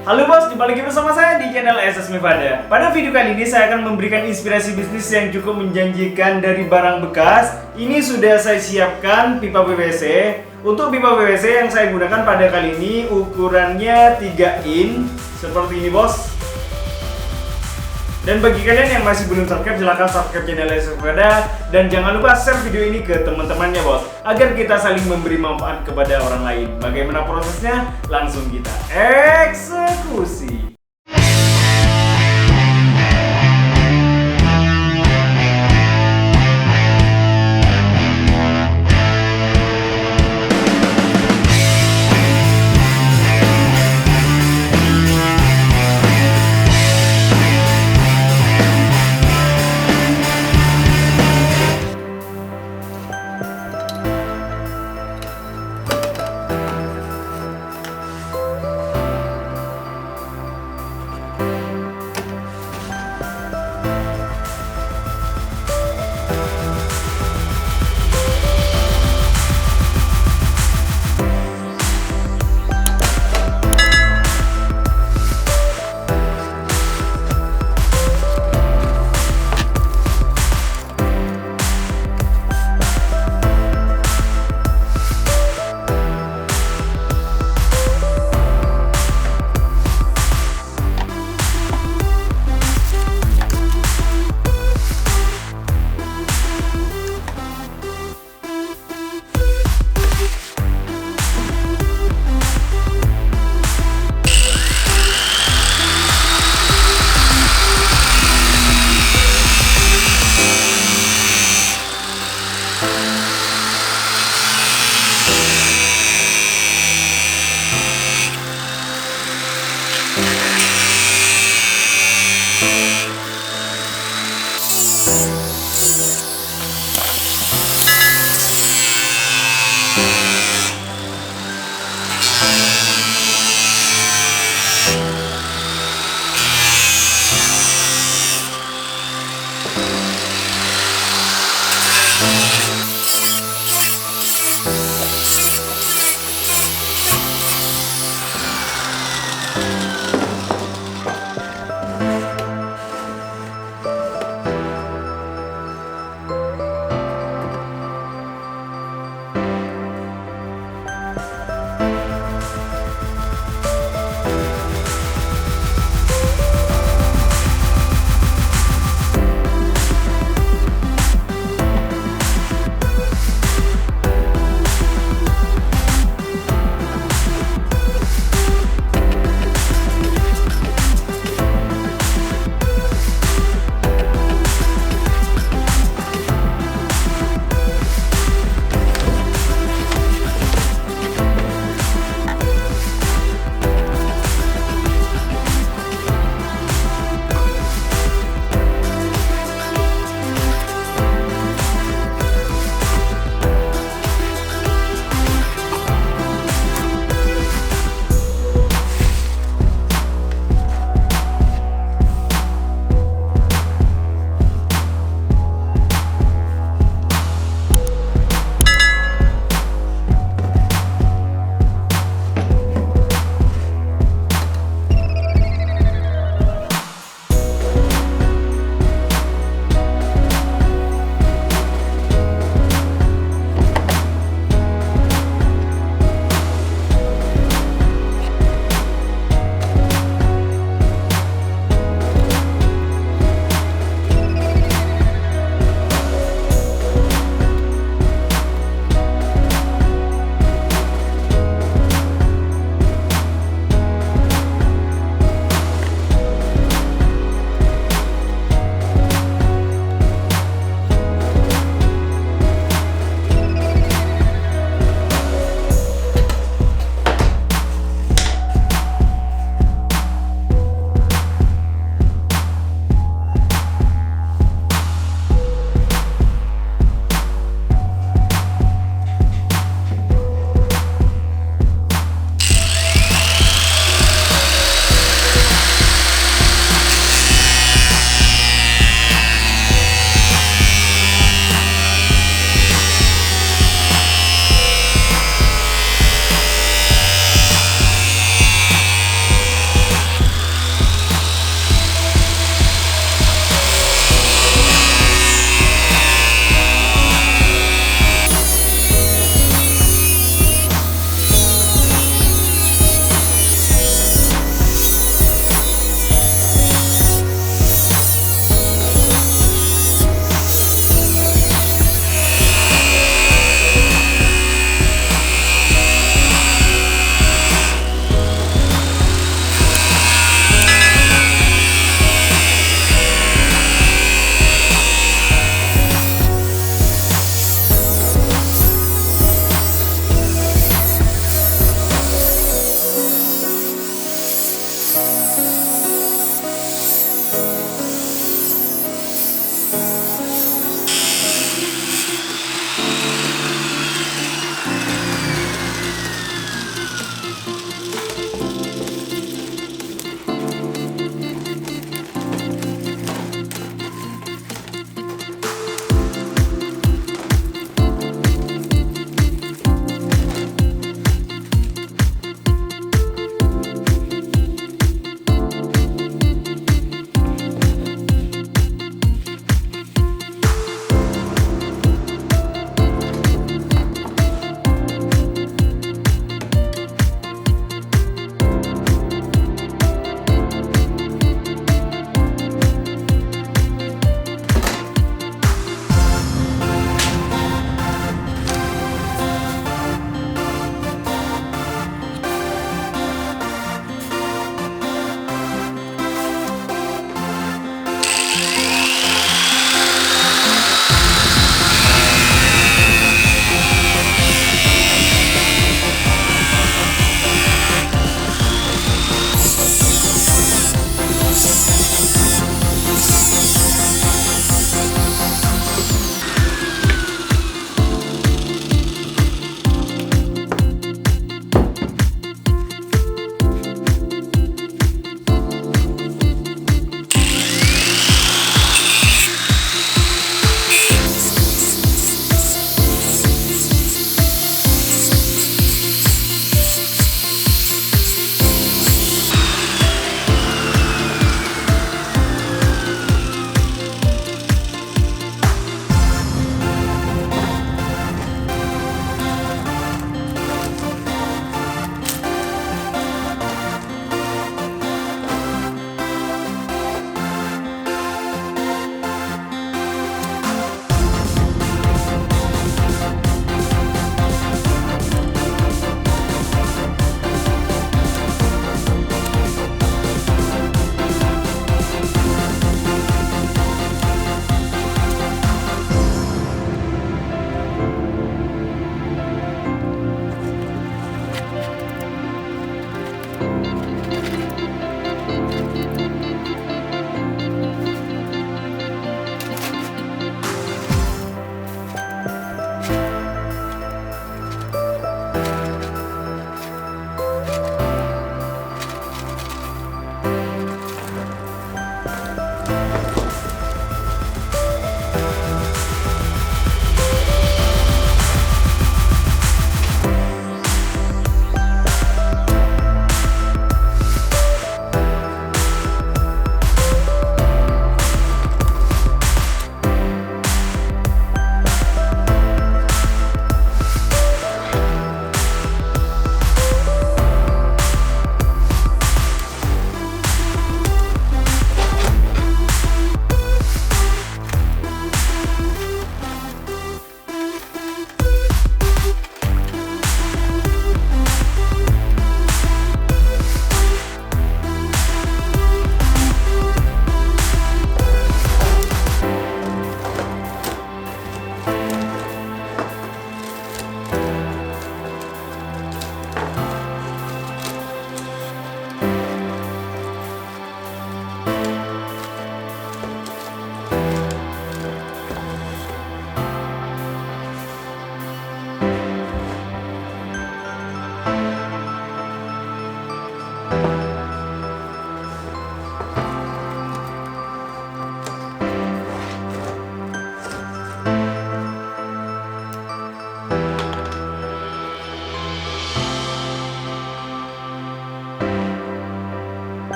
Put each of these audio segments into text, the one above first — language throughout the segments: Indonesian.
Halo bos, jumpa lagi bersama saya di channel SS Mivada. Pada video kali ini saya akan memberikan inspirasi bisnis yang cukup menjanjikan dari barang bekas. Ini sudah saya siapkan pipa PVC. Untuk pipa PVC yang saya gunakan pada kali ini ukurannya 3 in seperti ini bos. Dan bagi kalian yang masih belum subscribe, silahkan subscribe channel SS Mivada. Dan jangan lupa share video ini ke teman-temannya bos, agar kita saling memberi manfaat kepada orang lain. Bagaimana prosesnya? Langsung kita eksekusi.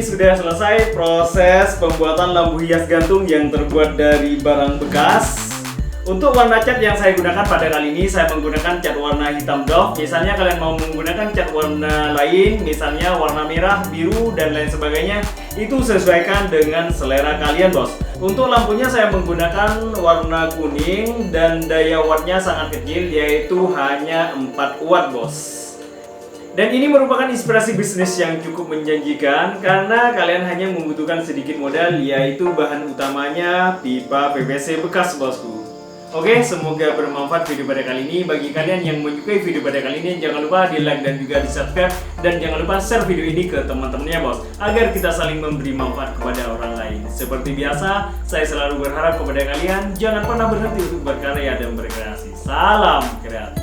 ini sudah selesai proses pembuatan lampu hias gantung yang terbuat dari barang bekas. Untuk warna cat yang saya gunakan pada kali ini, saya menggunakan cat warna hitam doff. Misalnya kalian mau menggunakan cat warna lain, misalnya warna merah, biru, dan lain sebagainya, itu sesuaikan dengan selera kalian, bos. Untuk lampunya saya menggunakan warna kuning dan daya wattnya sangat kecil, yaitu hanya 4 watt, bos. Dan ini merupakan inspirasi bisnis yang cukup menjanjikan karena kalian hanya membutuhkan sedikit modal, yaitu bahan utamanya pipa PVC bekas, bosku. Oke, semoga bermanfaat video pada kali ini. Bagi kalian yang menyukai video pada kali ini, jangan lupa di like dan juga di subscribe. Dan jangan lupa share video ini ke teman-temannya, bos, agar kita saling memberi manfaat kepada orang lain. Seperti biasa, saya selalu berharap kepada kalian jangan pernah berhenti untuk berkarya dan berkreasi. Salam kreatif.